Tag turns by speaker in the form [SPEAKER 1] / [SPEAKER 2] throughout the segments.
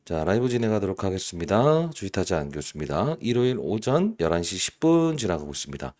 [SPEAKER 1] 자, 라이브 진행하도록 하겠습니다. 주식타자 안교수입니다. 일요일 오전 11시 10분 지나가고 있습니다.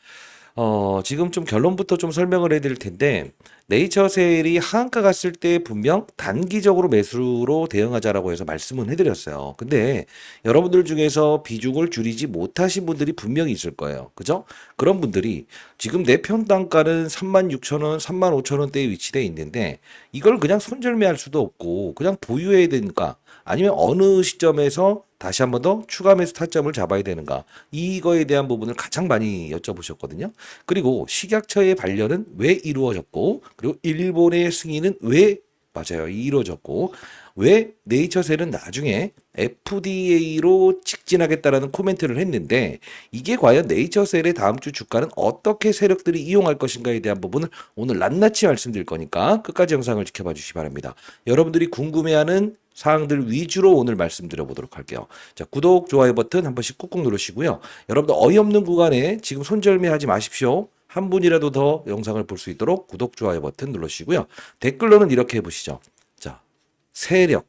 [SPEAKER 1] 지금 좀 결론부터 좀 설명을 해드릴 텐데, 네이처셀이 하한가 갔을 때 분명 단기적으로 매수로 대응하자라고 해서 말씀은 해드렸어요. 근데 여러분들 중에서 비중을 줄이지 못하신 분들이 분명히 있을 거예요. 그죠? 그런 분들이 지금 내 평단가는 36,000원, 35,000원대에 위치되어 있는데, 이걸 그냥 손절매할 수도 없고, 그냥 보유해야 되는가? 아니면 어느 시점에서 다시 한 번 더 추가 매수 타점을 잡아야 되는가? 이거에 대한 부분을 가장 많이 여쭤보셨거든요. 그리고 식약처의 반려는 왜 이루어졌고, 그리고 일본의 승인은 왜 맞아요. 이루어졌고, 왜 네이처셀은 나중에 FDA로 직진하겠다라는 코멘트를 했는데, 이게 과연 네이처셀의 다음 주 주가는 어떻게 세력들이 이용할 것인가에 대한 부분을 오늘 낱낱이 말씀드릴 거니까 끝까지 영상을 지켜봐 주시기 바랍니다. 여러분들이 궁금해하는 사항들 위주로 오늘 말씀드려 보도록 할게요. 자, 구독, 좋아요 버튼 한 번씩 꾹꾹 누르시고요. 여러분들 어이없는 구간에 지금 손절매 하지 마십시오. 한 분이라도 더 영상을 볼 수 있도록 구독, 좋아요 버튼 누르시고요. 댓글로는 이렇게 해보시죠. 자, 세력.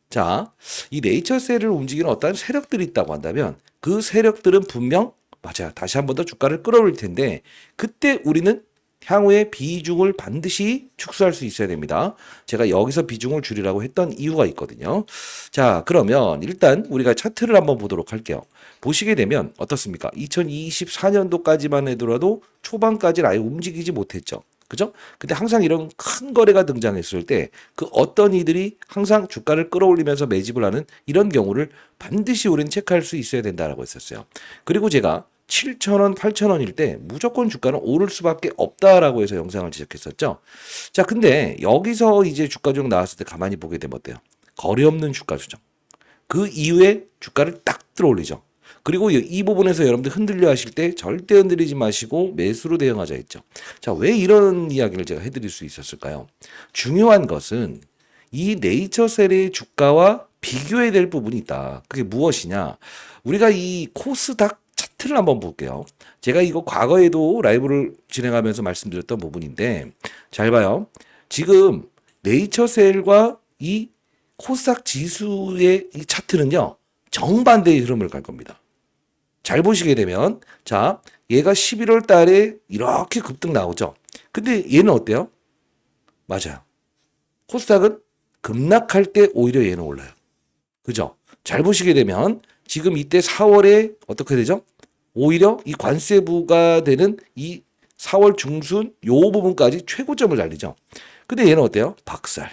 [SPEAKER 1] 자, 이 네이처셀을 움직이는 어떤 세력들이 있다고 한다면 그 세력들은 분명 맞아요. 다시 한 번 더 주가를 끌어올릴 텐데 그때 우리는 향후에 비중을 반드시 축소할 수 있어야 됩니다. 제가 여기서 비중을 줄이라고 했던 이유가 있거든요. 자, 그러면 일단 우리가 차트를 한번 보도록 할게요. 보시게 되면 어떻습니까? 2024년도까지만 해더라도 초반까지는 아예 움직이지 못했죠. 그죠? 근데 항상 이런 큰 거래가 등장했을 때 그 어떤 이들이 항상 주가를 끌어올리면서 매집을 하는 이런 경우를 반드시 우리는 체크할 수 있어야 된다라고 했었어요. 그리고 제가 7,000원, 8,000원일 때 무조건 주가는 오를 수밖에 없다라고 해서 영상을 제작했었죠. 자, 근데 여기서 이제 주가 조정 나왔을 때 가만히 보게 되면 어때요? 거래 없는 주가 조정. 그 이후에 주가를 딱 들어올리죠. 그리고 이 부분에서 여러분들 흔들려 하실 때 절대 흔들리지 마시고 매수로 대응하자 했죠. 자, 왜 이런 이야기를 제가 해드릴 수 있었을까요? 중요한 것은 이 네이처셀의 주가와 비교해야 될 부분이 있다. 그게 무엇이냐? 우리가 이 코스닥 차트를 한번 볼게요. 제가 이거 과거에도 라이브를 진행하면서 말씀드렸던 부분인데 잘 봐요. 지금 네이처셀과 이 코스닥 지수의 이 차트는요. 정반대의 흐름을 갈 겁니다. 잘 보시게 되면 자, 얘가 11월 달에 이렇게 급등 나오죠. 근데 얘는 어때요? 맞아요. 코스닥은 급락할 때 오히려 얘는 올라요. 그죠? 잘 보시게 되면 지금 이때 4월에 어떻게 되죠? 오히려 이 관세 부과되는 이 4월 중순 요 부분까지 최고점을 달리죠. 근데 얘는 어때요? 박살.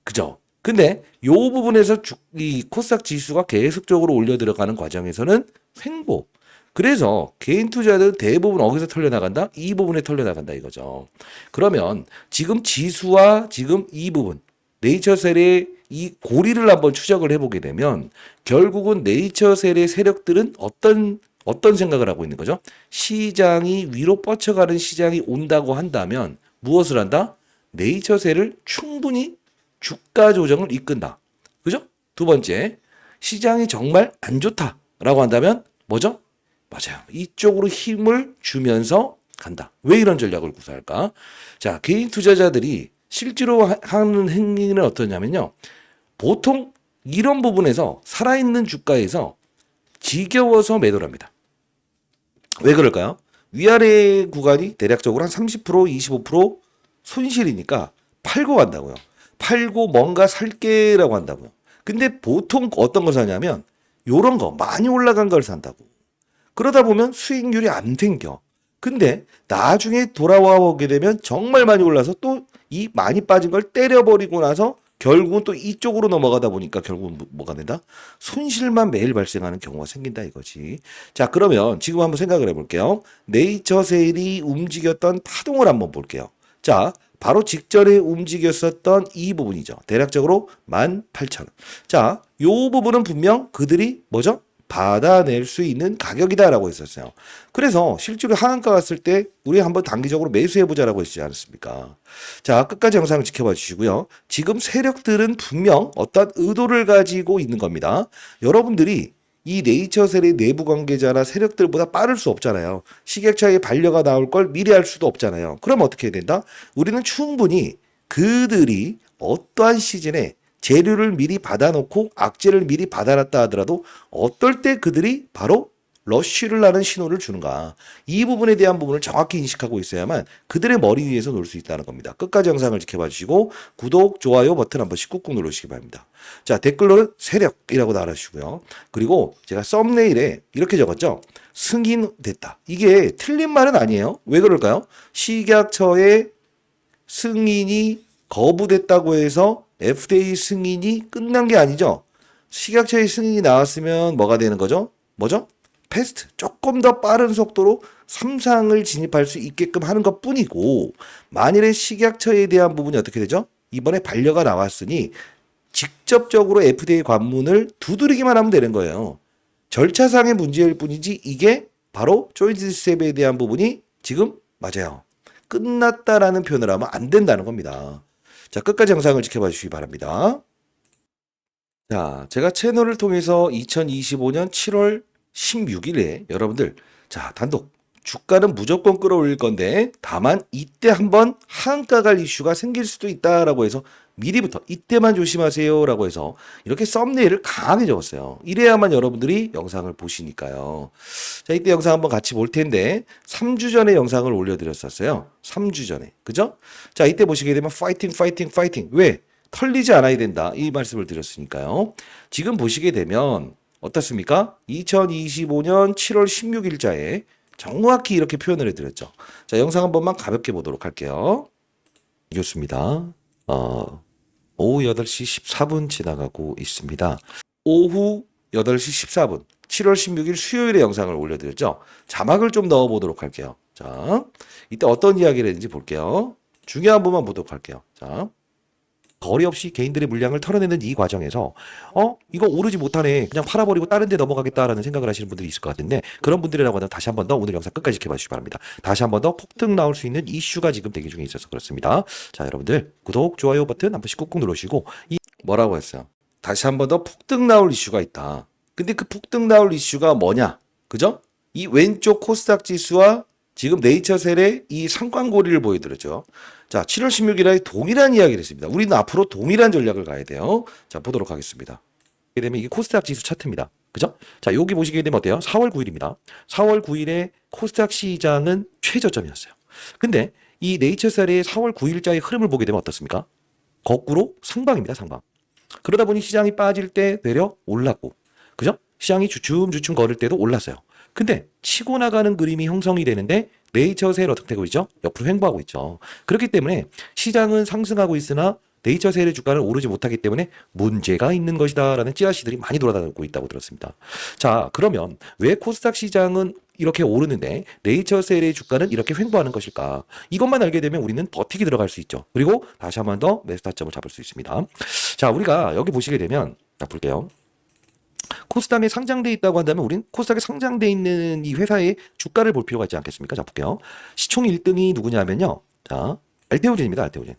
[SPEAKER 1] 그죠? 근데 요 부분에서 이 코스닥 지수가 계속적으로 올려 들어가는 과정에서는 횡보. 그래서 개인 투자들은 대부분 어디서 털려나간다? 이 부분에 털려나간다 이거죠. 그러면 지금 지수와 지금 이 부분, 네이처셀의 이 고리를 한번 추적을 해보게 되면 결국은 네이처셀의 세력들은 어떤 생각을 하고 있는 거죠? 시장이 위로 뻗쳐가는 시장이 온다고 한다면 무엇을 한다? 네이처셀을 충분히 주가 조정을 이끈다. 그죠? 두 번째, 시장이 정말 안 좋다라고 한다면 뭐죠? 맞아요. 이쪽으로 힘을 주면서 간다. 왜 이런 전략을 구사할까? 자, 개인 투자자들이 실제로 하는 행위는 어떠냐면요. 보통 이런 부분에서 살아있는 주가에서 지겨워서 매도를 합니다. 왜 그럴까요? 위아래 구간이 대략적으로 한 30%, 25% 손실이니까 팔고 간다고요. 팔고 뭔가 살게라고 한다고요. 근데 보통 어떤 걸 사냐면 요런 거 많이 올라간 걸 산다고. 그러다 보면 수익률이 안 생겨. 근데 나중에 돌아와 보게 되면 정말 많이 올라서 또 이 많이 빠진 걸 때려버리고 나서 결국은 또 이쪽으로 넘어가다 보니까 결국은 뭐가 된다? 손실만 매일 발생하는 경우가 생긴다 이거지. 자, 그러면 지금 한번 생각을 해볼게요. 네이처셀이 움직였던 파동을 한번 볼게요. 자, 바로 직전에 움직였었던 이 부분이죠. 대략적으로 18,000원. 자, 요 부분은 분명 그들이 뭐죠? 받아낼 수 있는 가격이다라고 했었어요. 그래서 실제로 하한가 갔을 때 우리 한번 단기적으로 매수해보자라고 했지 않았습니까? 자, 끝까지 영상을 지켜봐 주시고요. 지금 세력들은 분명 어떤 의도를 가지고 있는 겁니다. 여러분들이 이 네이처셀의 내부 관계자나 세력들보다 빠를 수 없잖아요. 식약처의 반려가 나올 걸 미리 알 수도 없잖아요. 그럼 어떻게 해야 된다? 우리는 충분히 그들이 어떠한 시즌에 재료를 미리 받아놓고 악재를 미리 받아놨다 하더라도 어떨 때 그들이 바로 러쉬를 나는 신호를 주는가. 이 부분에 대한 부분을 정확히 인식하고 있어야만 그들의 머리 위에서 놀 수 있다는 겁니다. 끝까지 영상을 지켜봐 주시고 구독, 좋아요 버튼 한 번씩 꾹꾹 누르시기 바랍니다. 자, 댓글로는 세력이라고 달아주시고요. 그리고 제가 썸네일에 이렇게 적었죠. 승인됐다. 이게 틀린 말은 아니에요. 왜 그럴까요? 식약처의 승인이 거부됐다고 해서 FDA 승인이 끝난 게 아니죠. 식약처의 승인이 나왔으면 뭐가 되는 거죠? 뭐죠? 패스트, 조금 더 빠른 속도로 3상을 진입할 수 있게끔 하는 것 뿐이고, 만일에 식약처에 대한 부분이 어떻게 되죠? 이번에 반려가 나왔으니 직접적으로 FDA 관문을 두드리기만 하면 되는 거예요. 절차상의 문제일 뿐이지 이게 바로 조인트 스텝에 대한 부분이 지금 맞아요. 끝났다라는 표현을 하면 안 된다는 겁니다. 자, 끝까지 영상을 지켜봐 주시기 바랍니다. 자, 제가 채널을 통해서 2025년 7월 16일에 여러분들, 자, 단독 주가는 무조건 끌어올릴 건데 다만 이때 한번 하한가 갈 이슈가 생길 수도 있다라고 해서 미리부터 이때만 조심하세요라고 해서 이렇게 썸네일을 강하게 적었어요. 이래야만 여러분들이 영상을 보시니까요. 자, 이때 영상 한번 같이 볼 텐데 3주 전에 영상을 올려드렸었어요. 3주 전에. 그죠? 자, 이때 보시게 되면 파이팅 파이팅 파이팅. 왜? 털리지 않아야 된다. 이 말씀을 드렸으니까요. 지금 보시게 되면 어떻습니까? 2025년 7월 16일자에 정확히 이렇게 표현을 해드렸죠. 자, 영상 한 번만 가볍게 보도록 할게요. 이겼습니다. 오후 8시 14분 지나가고 있습니다. 오후 8시 14분, 7월 16일 수요일에 영상을 올려드렸죠. 자막을 좀 넣어보도록 할게요. 자, 이때 어떤 이야기를 했는지 볼게요. 중요한 부분만 보도록 할게요. 자, 거리 없이 개인들의 물량을 털어내는 이 과정에서 이거 오르지 못하네, 그냥 팔아버리고 다른 데 넘어가겠다라는 생각을 하시는 분들이 있을 것 같은데, 그런 분들이라고 하면 다시 한 번 더 오늘 영상 끝까지 지켜봐 주시기 바랍니다. 다시 한 번 더 폭등 나올 수 있는 이슈가 지금 대기 중에 있어서 그렇습니다. 자, 여러분들 구독, 좋아요 버튼 한 번씩 꾹꾹 누르시고, 이 뭐라고 했어요? 다시 한 번 더 폭등 나올 이슈가 있다. 근데 그 폭등 나올 이슈가 뭐냐? 그죠? 이 왼쪽 코스닥 지수와 지금 네이처셀의 이 상관고리를 보여드렸죠. 자, 7월 16일에 동일한 이야기를 했습니다. 우리는 앞으로 동일한 전략을 가야 돼요. 자, 보도록 하겠습니다. 이게 되면 이게 코스닥 지수 차트입니다. 그죠? 자, 여기 보시게 되면 어때요? 4월 9일입니다. 4월 9일에 코스닥 시장은 최저점이었어요. 근데 이 네이처셀의 4월 9일자의 흐름을 보게 되면 어떻습니까? 거꾸로 상방입니다, 상방. 그러다 보니 시장이 빠질 때 되려 올랐고, 그죠? 시장이 주춤주춤 걸을 때도 올랐어요. 근데 치고 나가는 그림이 형성이 되는데 네이처셀 어떻게 되고 있죠? 옆으로 횡보하고 있죠. 그렇기 때문에 시장은 상승하고 있으나 네이처셀의 주가는 오르지 못하기 때문에 문제가 있는 것이다라는 찌라시들이 많이 돌아다니고 있다고 들었습니다. 자, 그러면 왜 코스닥 시장은 이렇게 오르는데 네이처셀의 주가는 이렇게 횡보하는 것일까? 이것만 알게 되면 우리는 버티기 들어갈 수 있죠. 그리고 다시 한 번 더 매수 타점을 잡을 수 있습니다. 자, 우리가 여기 보시게 되면 딱 볼게요. 코스닥에 상장돼 있다고 한다면 우린 코스닥에 상장돼 있는 이 회사의 주가를 볼 필요가 있지 않겠습니까? 자, 볼게요. 시총 1등이 누구냐면요. 자, 알테오젠입니다. 알테오젠.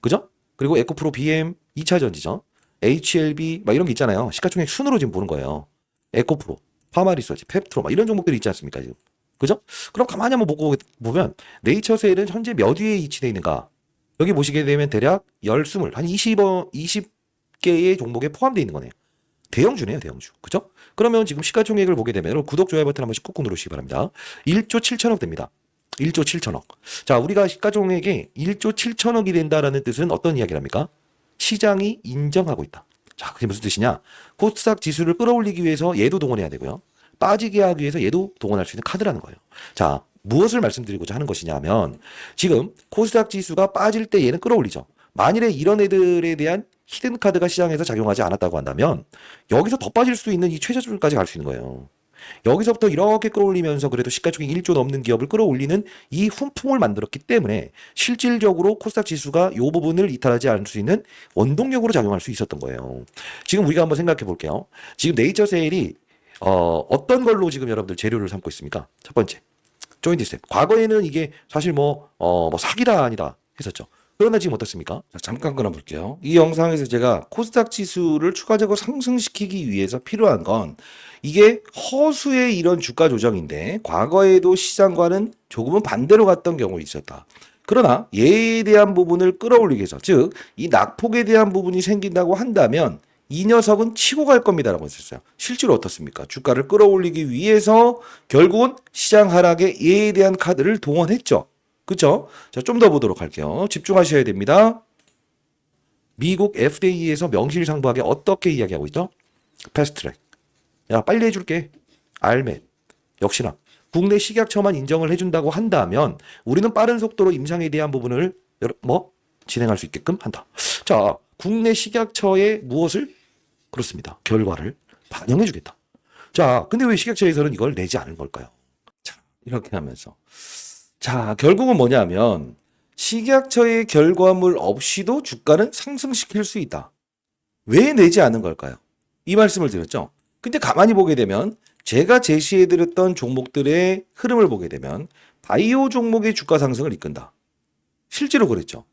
[SPEAKER 1] 그죠? 그리고 에코프로 BM 2차 전지죠. HLB 막 이런 게 있잖아요. 시가총액 순으로 지금 보는 거예요. 에코프로, 파마리서치, 펩트로 막 이런 종목들이 있지 않습니까? 지금. 그죠? 그럼 가만히 한번 보면 네이처셀은 현재 몇 위에 위치되어 있는가? 여기 보시게 되면 대략 10, 한 20개의 종목에 포함되어 있는 거네요. 대형주네요, 대형주. 그죠? 그러면 지금 시가총액을 보게 되면 구독, 좋아요 버튼 한 번씩 꾹꾹 누르시기 바랍니다. 1조 7천억 됩니다. 1조 7천억. 자, 우리가 시가총액이 1조 7천억이 된다라는 뜻은 어떤 이야기랍니까? 시장이 인정하고 있다. 자, 그게 무슨 뜻이냐? 코스닥 지수를 끌어올리기 위해서 얘도 동원해야 되고요. 빠지게 하기 위해서 얘도 동원할 수 있는 카드라는 거예요. 자, 무엇을 말씀드리고자 하는 것이냐면 지금 코스닥 지수가 빠질 때 얘는 끌어올리죠. 만일에 이런 애들에 대한 히든 카드가 시장에서 작용하지 않았다고 한다면 여기서 더 빠질 수 있는 이 최저점까지 갈 수 있는 거예요. 여기서부터 이렇게 끌어올리면서 그래도 시가총액 1조 넘는 기업을 끌어올리는 이 훈풍을 만들었기 때문에 실질적으로 코스닥 지수가 이 부분을 이탈하지 않을 수 있는 원동력으로 작용할 수 있었던 거예요. 지금 우리가 한번 생각해 볼게요. 지금 네이처셀이 어떤 걸로 지금 여러분들 재료를 삼고 있습니까? 첫 번째, 조인트 스텝. 과거에는 이게 사실 뭐 사기다 아니다 했었죠. 그러나 지금 어떻습니까? 자, 잠깐 끊어볼게요. 이 영상에서 제가 코스닥 지수를 추가적으로 상승시키기 위해서 필요한 건 이게 허수의 이런 주가 조정인데 과거에도 시장과는 조금은 반대로 갔던 경우 있었다. 그러나 얘에 대한 부분을 끌어올리기 위해서, 즉 이 낙폭에 대한 부분이 생긴다고 한다면 이 녀석은 치고 갈 겁니다라고 했었어요. 실제로 어떻습니까? 주가를 끌어올리기 위해서 결국은 시장 하락에 얘에 대한 카드를 동원했죠. 그렇죠? 자, 좀 더 보도록 할게요. 집중하셔야 됩니다. 미국 FDA에서 명실상부하게 어떻게 이야기하고 있죠? 패스트트랙. 야, 빨리 해줄게. 알멧. 역시나 국내 식약처만 인정을 해준다고 한다면 우리는 빠른 속도로 임상에 대한 부분을 진행할 수 있게끔 한다. 자, 국내 식약처에 무엇을? 그렇습니다. 결과를 반영해주겠다. 자, 근데 왜 식약처에서는 이걸 내지 않은 걸까요? 자, 이렇게 하면서. 자, 결국은 뭐냐면 식약처의 결과물 없이도 주가는 상승시킬 수 있다. 왜 내지 않은 걸까요? 이 말씀을 드렸죠. 근데 가만히 보게 되면 제가 제시해드렸던 종목들의 흐름을 보게 되면 바이오 종목의 주가 상승을 이끈다. 실제로 그랬죠.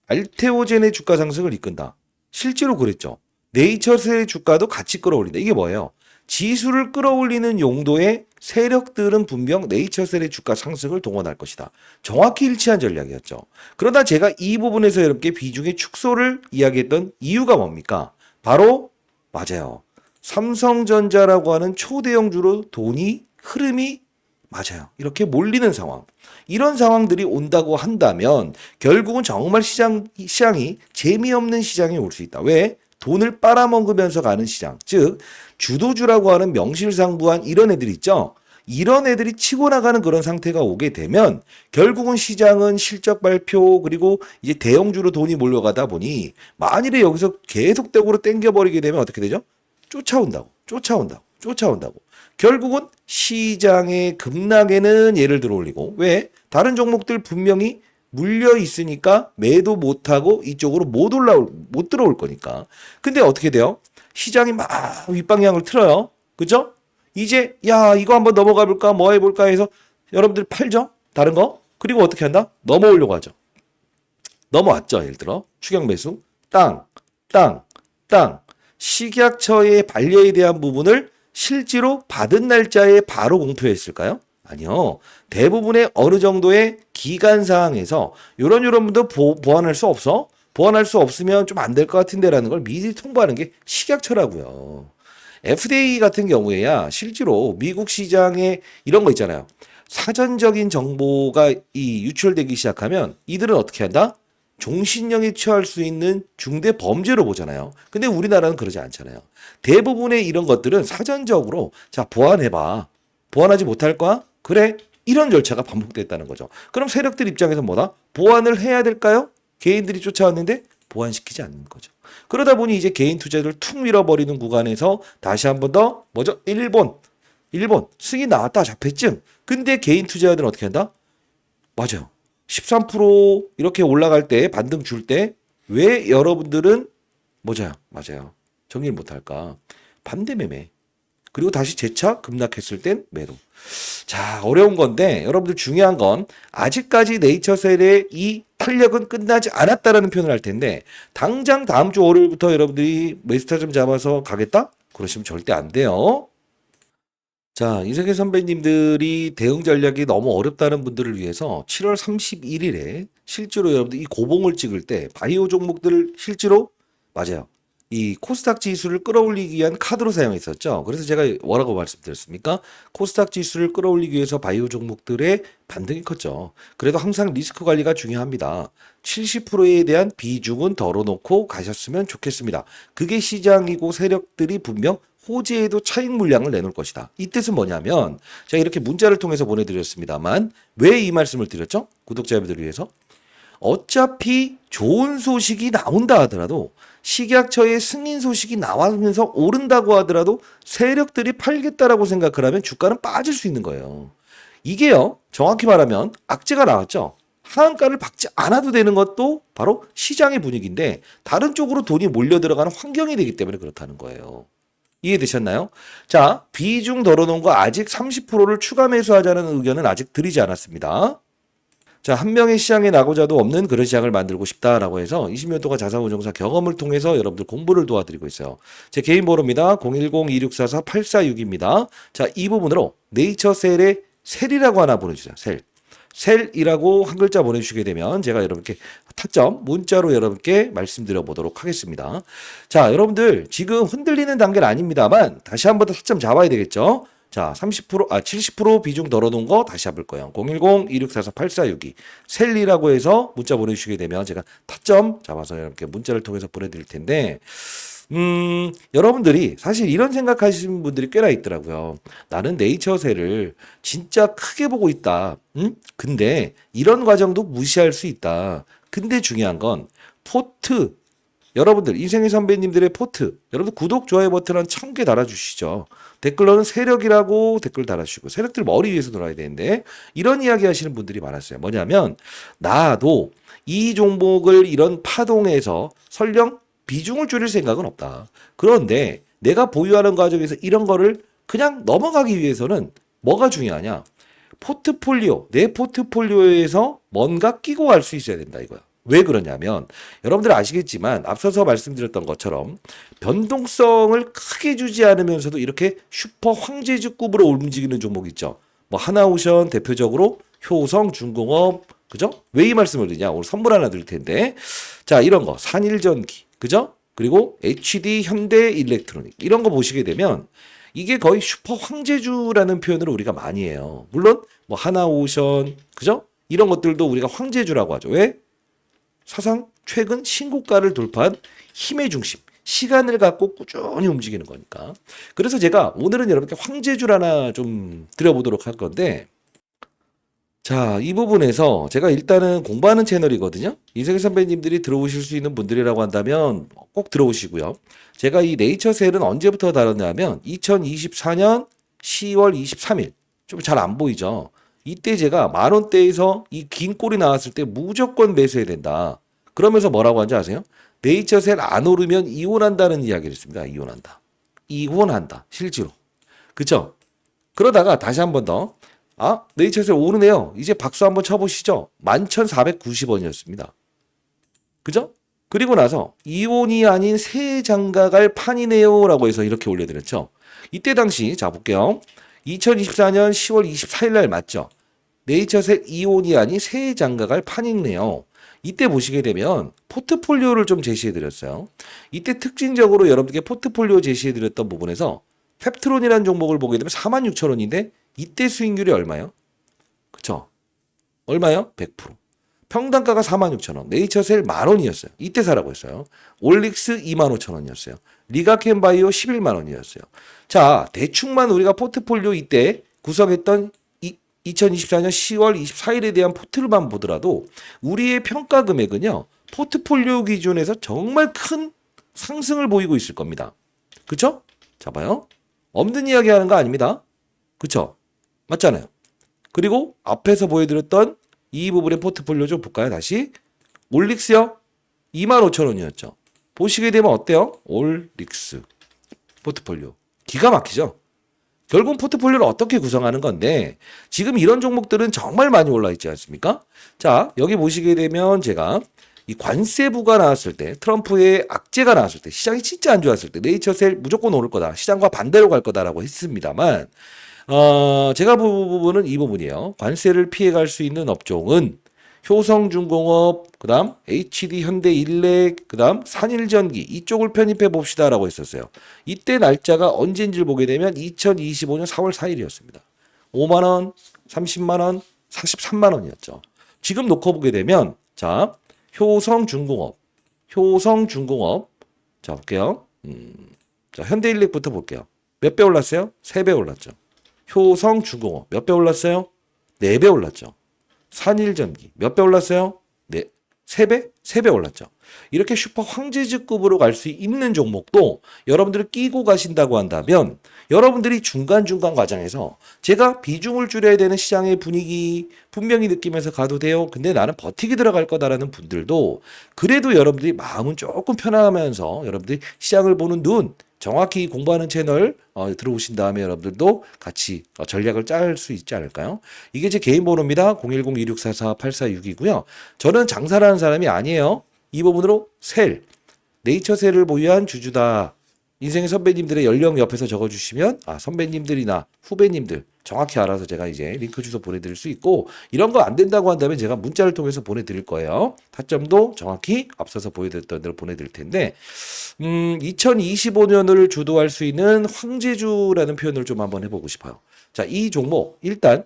[SPEAKER 1] 알테오젠의 주가 상승을 이끈다. 실제로 그랬죠. 네이처셀의 주가도 같이 끌어올린다. 이게 뭐예요? 지수를 끌어올리는 용도의 세력들은 분명 네이처셀의 주가 상승을 동원할 것이다. 정확히 일치한 전략이었죠. 그러나 제가 이 부분에서 여러분께 비중의 축소를 이야기했던 이유가 뭡니까? 바로 맞아요. 삼성전자라고 하는 초대형주로 돈이 흐름이 맞아요. 이렇게 몰리는 상황. 이런 상황들이 온다고 한다면 결국은 정말 시장이 재미없는 시장이 올 수 있다. 왜? 돈을 빨아먹으면서 가는 시장. 즉 주도주라고 하는 명실상부한 이런 애들 있죠. 이런 애들이 치고 나가는 그런 상태가 오게 되면 결국은 시장은 실적 발표 그리고 이제 대형주로 돈이 몰려가다 보니 만일에 여기서 계속적으로 땡겨버리게 되면 어떻게 되죠? 쫓아온다고. 결국은 시장의 급락에는 얘를 들어 올리고 왜? 다른 종목들 분명히 물려 있으니까 매도 못하고 이쪽으로 못 들어올 거니까. 근데 어떻게 돼요? 시장이 막 윗방향을 틀어요. 그죠? 이제 야 이거 한번 넘어가 볼까 뭐 해볼까 해서 여러분들 팔죠? 다른 거? 그리고 어떻게 한다? 넘어오려고 하죠. 넘어왔죠. 예를 들어 추격 매수 땅. 식약처의 반려에 대한 부분을 실제로 받은 날짜에 바로 공표했을까요? 아니요. 대부분의 어느 정도의 기간 사항에서 요런 분들 보완할 수 없어? 보완할 수 없으면 좀 안 될 것 같은데라는 걸 미리 통보하는 게 식약처라고요. FDA 같은 경우에야 실제로 미국 시장에 이런 거 있잖아요. 사전적인 정보가 유출되기 시작하면 이들은 어떻게 한다? 종신형에 처할 수 있는 중대 범죄로 보잖아요. 근데 우리나라는 그러지 않잖아요. 대부분의 이런 것들은 사전적으로 자 보완해봐. 보완하지 못할 거야? 그래. 이런 절차가 반복됐다는 거죠. 그럼 세력들 입장에서 뭐다? 보완을 해야 될까요? 개인들이 쫓아왔는데 보완시키지 않는 거죠. 그러다 보니 이제 개인 투자를 툭 밀어버리는 구간에서 다시 한 번 더 뭐죠? 일본 승인 나왔다 자폐증. 근데 개인 투자자들은 어떻게 한다? 맞아요. 13% 이렇게 올라갈 때 반등 줄 때 왜 여러분들은 맞아요. 정리를 못할까? 반대 매매. 그리고 다시 재차 급락했을 땐 매도. 자, 어려운 건데 여러분들 중요한 건 아직까지 네이처셀의 이 탄력은 끝나지 않았다라는 표현을 할 텐데 당장 다음 주 월요일부터 여러분들이 매수타점 잡아서 가겠다? 그러시면 절대 안 돼요. 자, 이세계 선배님들이 대응 전략이 너무 어렵다는 분들을 위해서 7월 31일에 실제로 여러분들 이 고봉을 찍을 때 바이오 종목들을 실제로 맞아요. 이 코스닥 지수를 끌어올리기 위한 카드로 사용했었죠. 그래서 제가 뭐라고 말씀드렸습니까? 코스닥 지수를 끌어올리기 위해서 바이오 종목들의 반등이 컸죠. 그래도 항상 리스크 관리가 중요합니다. 70%에 대한 비중은 덜어놓고 가셨으면 좋겠습니다. 그게 시장이고 세력들이 분명 호재에도 차익 물량을 내놓을 것이다. 이 뜻은 뭐냐면 제가 이렇게 문자를 통해서 보내드렸습니다만 왜 이 말씀을 드렸죠? 구독자분들을 위해서. 어차피 좋은 소식이 나온다 하더라도 식약처의 승인 소식이 나오면서 오른다고 하더라도 세력들이 팔겠다라고 생각을 하면 주가는 빠질 수 있는 거예요. 이게요. 정확히 말하면 악재가 나왔죠. 하한가를 받지 않아도 되는 것도 바로 시장의 분위기인데 다른 쪽으로 돈이 몰려 들어가는 환경이 되기 때문에 그렇다는 거예요. 이해되셨나요? 자, 비중 덜어놓은 거 아직 30%를 추가 매수하자는 의견은 아직 드리지 않았습니다. 자, 한 명의 시장에 나고자도 없는 그런 시장을 만들고 싶다라고 해서 20년 동안 자산운용사 경험을 통해서 여러분들 공부를 도와드리고 있어요. 제 개인 번호입니다. 010-2644-846입니다. 자, 이 부분으로 네이처셀의 셀이라고 하나 보내주세요. 셀. 셀이라고 한 글자 보내주시게 되면 제가 여러분께 타점 문자로 여러분께 말씀드려 보도록 하겠습니다. 자, 여러분들 지금 흔들리는 단계는 아닙니다만 다시 한번 더 타점 잡아야 되겠죠. 자, 70% 비중 덜어놓은 거 다시 해볼 거예요. 010-2644-8462 셀리라고 해서 문자 보내주시게 되면 제가 타점 잡아서 여러분께 문자를 통해서 보내드릴 텐데 여러분들이 사실 이런 생각하시는 분들이 꽤나 있더라고요. 나는 네이처셀을 진짜 크게 보고 있다. 근데 이런 과정도 무시할 수 있다. 근데 중요한 건 포트. 여러분들 인생의 선배님들의 포트. 여러분들 구독, 좋아요 버튼 한 1000개 달아주시죠. 댓글로는 세력이라고 댓글 달아주시고 세력들 머리 위에서 놀아야 되는데 이런 이야기 하시는 분들이 많았어요. 뭐냐면 나도 이 종목을 이런 파동에서 설령 비중을 줄일 생각은 없다. 그런데 내가 보유하는 과정에서 이런 거를 그냥 넘어가기 위해서는 뭐가 중요하냐? 포트폴리오, 내 포트폴리오에서 뭔가 끼고 갈 수 있어야 된다 이거야. 왜 그러냐면 여러분들 아시겠지만 앞서서 말씀드렸던 것처럼 변동성을 크게 주지 않으면서도 이렇게 슈퍼 황제주급으로 움직이는 종목 있죠. 뭐 하나오션 대표적으로 효성중공업 그죠? 왜 이 말씀을 드리냐? 오늘 선물 하나 드릴 텐데 자 이런 거 산일전기 그죠? 그리고 HD 현대일렉트로닉 이런 거 보시게 되면 이게 거의 슈퍼 황제주라는 표현을 우리가 많이 해요. 물론 뭐 하나오션 그죠? 이런 것들도 우리가 황제주라고 하죠. 왜? 사상 최근 신고가를 돌파한 힘의 중심, 시간을 갖고 꾸준히 움직이는 거니까. 그래서 제가 오늘은 여러분께 황제줄 하나 좀 드려보도록 할 건데 자, 이 부분에서 제가 일단은 공부하는 채널이거든요. 이세계 선배님들이 들어오실 수 있는 분들이라고 한다면 꼭 들어오시고요. 제가 이 네이처셀은 언제부터 다뤘냐면 2024년 10월 23일. 좀 잘 안 보이죠? 이때 제가 만 원대에서 이 긴 꼴이 나왔을 때 무조건 매수해야 된다. 그러면서 뭐라고 하는지 아세요? 네이처셀 안 오르면 이혼한다는 이야기를 했습니다. 이혼한다. 이혼한다. 실제로. 그쵸? 그러다가 다시 한 번 더. 아, 네이처셀 오르네요. 이제 박수 한번 쳐보시죠. 11,490원이었습니다. 그죠? 그리고 나서 이혼이 아닌 새 장가갈 판이네요. 라고 해서 이렇게 올려드렸죠. 이때 당시, 자, 볼게요. 2024년 10월 24일 날 맞죠? 네이처셀 이혼이 아닌 새 장가갈 판이네요. 이때 보시게 되면 포트폴리오를 좀 제시해드렸어요. 이때 특징적으로 여러분들께 포트폴리오 제시해드렸던 부분에서 펩트론이라는 종목을 보게 되면 46,000원인데 이때 수익률이 얼마요? 그쵸? 얼마요? 100%. 평단가가 46,000원. 네이처셀 만원이었어요. 이때 사라고 했어요. 올릭스 25,000원이었어요. 리가켄바이오 11만원이었어요. 자, 대충만 우리가 포트폴리오 이때 구성했던 2024년 10월 24일에 대한 포트를만 보더라도 우리의 평가 금액은요. 포트폴리오 기준에서 정말 큰 상승을 보이고 있을 겁니다. 그쵸? 자, 봐요. 없는 이야기 하는 거 아닙니다. 그쵸? 맞잖아요. 그리고 앞에서 보여드렸던 이 부분의 포트폴리오 좀 볼까요? 다시. 올릭스요? 25,000원이었죠. 보시게 되면 어때요? 올릭스 포트폴리오. 기가 막히죠? 결국 포트폴리오를 어떻게 구성하는 건데 지금 이런 종목들은 정말 많이 올라 있지 않습니까? 자, 여기 보시게 되면 제가 이 관세부가 나왔을 때 트럼프의 악재가 나왔을 때 시장이 진짜 안 좋았을 때 네이처셀 무조건 오를 거다. 시장과 반대로 갈 거다라고 했습니다만 제가 본 부분은 이 부분이에요. 관세를 피해갈 수 있는 업종은 효성중공업, 그 다음 HD 현대일렉, 그 다음 산일전기 이쪽을 편입해 봅시다라고 했었어요. 이때 날짜가 언제인지를 보게 되면 2025년 4월 4일이었습니다. 5만원, 30만원, 43만원이었죠. 지금 놓고 보게 되면 자 효성중공업 자 볼게요. 자 현대일렉부터 볼게요. 몇 배 올랐어요? 3배 올랐죠. 효성중공업 몇 배 올랐어요? 4배 올랐죠. 산일전기 몇 배 올랐어요? 네, 3배? 3배 올랐죠. 이렇게 슈퍼 황제즈급으로 갈 수 있는 종목도 여러분들이 끼고 가신다고 한다면 여러분들이 중간중간 과정에서 제가 비중을 줄여야 되는 시장의 분위기 분명히 느끼면서 가도 돼요. 근데 나는 버티기 들어갈 거다라는 분들도 그래도 여러분들이 마음은 조금 편안하면서 여러분들이 시장을 보는 눈 정확히 공부하는 채널 들어오신 다음에 여러분들도 같이 전략을 짤 수 있지 않을까요? 이게 제 개인 번호입니다. 010-2644-8462고요. 저는 장사라는 사람이 아니에요. 이 부분으로 셀, 네이처셀을 보유한 주주다. 인생의 선배님들의 연령 옆에서 적어주시면 선배님들이나 후배님들 정확히 알아서 제가 이제 링크 주소 보내드릴 수 있고, 이런 거 안 된다고 한다면 제가 문자를 통해서 보내드릴 거예요. 타점도 정확히 앞서서 보여드렸던 대로 보내드릴 텐데 2025년을 주도할 수 있는 황제주라는 표현을 좀 한번 해보고 싶어요. 자, 이 종목 일단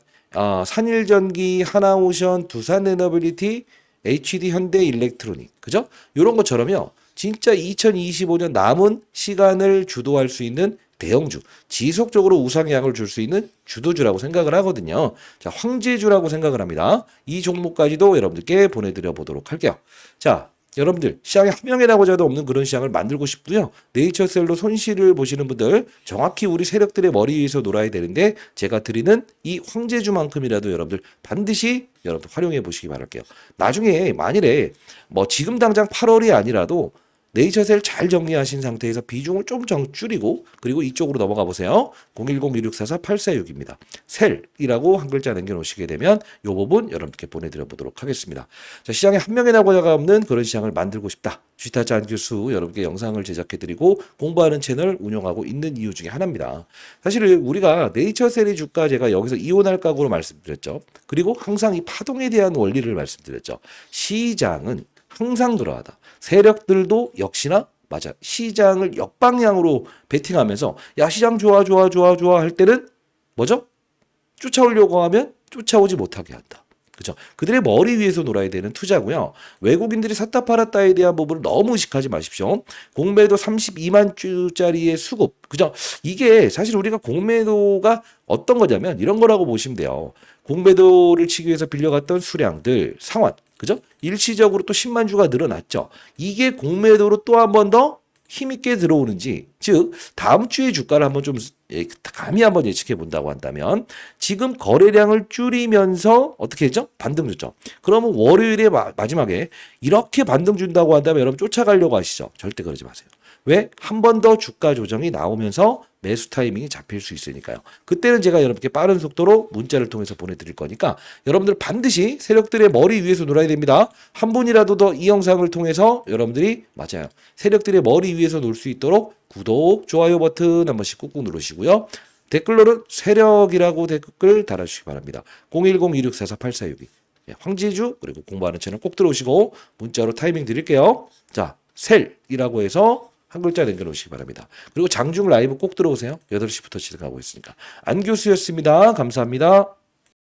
[SPEAKER 1] 산일전기, 하나오션, 두산에너빌리티, HD 현대일렉트로닉, 그죠? 이런 것처럼요. 진짜 2025년 남은 시간을 주도할 수 있는 대형주, 지속적으로 우상향을 줄 수 있는 주도주라고 생각을 하거든요. 자, 황제주라고 생각을 합니다. 이 종목까지도 여러분들께 보내드려 보도록 할게요. 자, 여러분들 시장에 한 명의 나고자도 없는 그런 시장을 만들고 싶고요. 네이처셀로 손실을 보시는 분들 정확히 우리 세력들의 머리 위에서 놀아야 되는데, 제가 드리는 이 황제주만큼이라도 여러분들 반드시 여러분들 활용해 보시기 바랄게요. 나중에 만일에 뭐 지금 당장 8월이 아니라도 네이처셀 잘 정리하신 상태에서 비중을 좀 줄이고, 그리고 이쪽으로 넘어가 보세요. 010-2644-846입니다. 셀이라고 한 글자 남겨놓으시게 되면 이 부분 여러분께 보내드려 보도록 하겠습니다. 자, 시장에 한 명의 나고자가 없는 그런 시장을 만들고 싶다. 주식타짜 안교수 여러분께 영상을 제작해드리고 공부하는 채널 운영하고 있는 이유 중에 하나입니다. 사실 우리가 네이처셀의 주가 제가 여기서 이혼할 각오로 말씀드렸죠. 그리고 항상 이 파동에 대한 원리를 말씀드렸죠. 시장은 항상 그러하다. 세력들도 역시나 맞아. 시장을 역방향으로 베팅하면서 야, 시장 좋아 좋아 좋아 좋아 할 때는 뭐죠? 쫓아오려고 하면 쫓아오지 못하게 한다. 그죠? 그들의 머리 위에서 놀아야 되는 투자고요. 외국인들이 샀다 팔았다에 대한 부분을 너무 의식하지 마십시오. 공매도 32만 주짜리의 수급. 그죠? 이게 사실 우리가 공매도가 어떤 거냐면 이런 거라고 보시면 돼요. 공매도를 치기 위해서 빌려갔던 수량들, 상환. 그죠? 일시적으로 또 10만 주가 늘어났죠. 이게 공매도로 또 한 번 더 힘있게 들어오는지, 즉 다음 주의 주가를 한번 좀 감히 한번 예측해 본다고 한다면, 지금 거래량을 줄이면서 어떻게 했죠? 반등 줬죠. 그러면 월요일에 마지막에 이렇게 반등 준다고 한다면 여러분 쫓아가려고 하시죠? 절대 그러지 마세요. 왜? 한 번 더 주가 조정이 나오면서 매수 타이밍이 잡힐 수 있으니까요. 그때는 제가 여러분께 빠른 속도로 문자를 통해서 보내드릴 거니까 여러분들 반드시 세력들의 머리 위에서 놀아야 됩니다. 한 분이라도 더 이 영상을 통해서 여러분들이 맞아요. 세력들의 머리 위에서 놀 수 있도록 구독, 좋아요 버튼 한 번씩 꾹꾹 누르시고요. 댓글로는 세력이라고 댓글 달아주시기 바랍니다. 010-2644-8462. 황지주 그리고 공부하는 채널 꼭 들어오시고 문자로 타이밍 드릴게요. 자, 셀이라고 해서 한 글자 남겨놓으시기 바랍니다. 그리고 장중 라이브 꼭 들어오세요. 8시부터 시작하고 있으니까. 안교수였습니다. 감사합니다.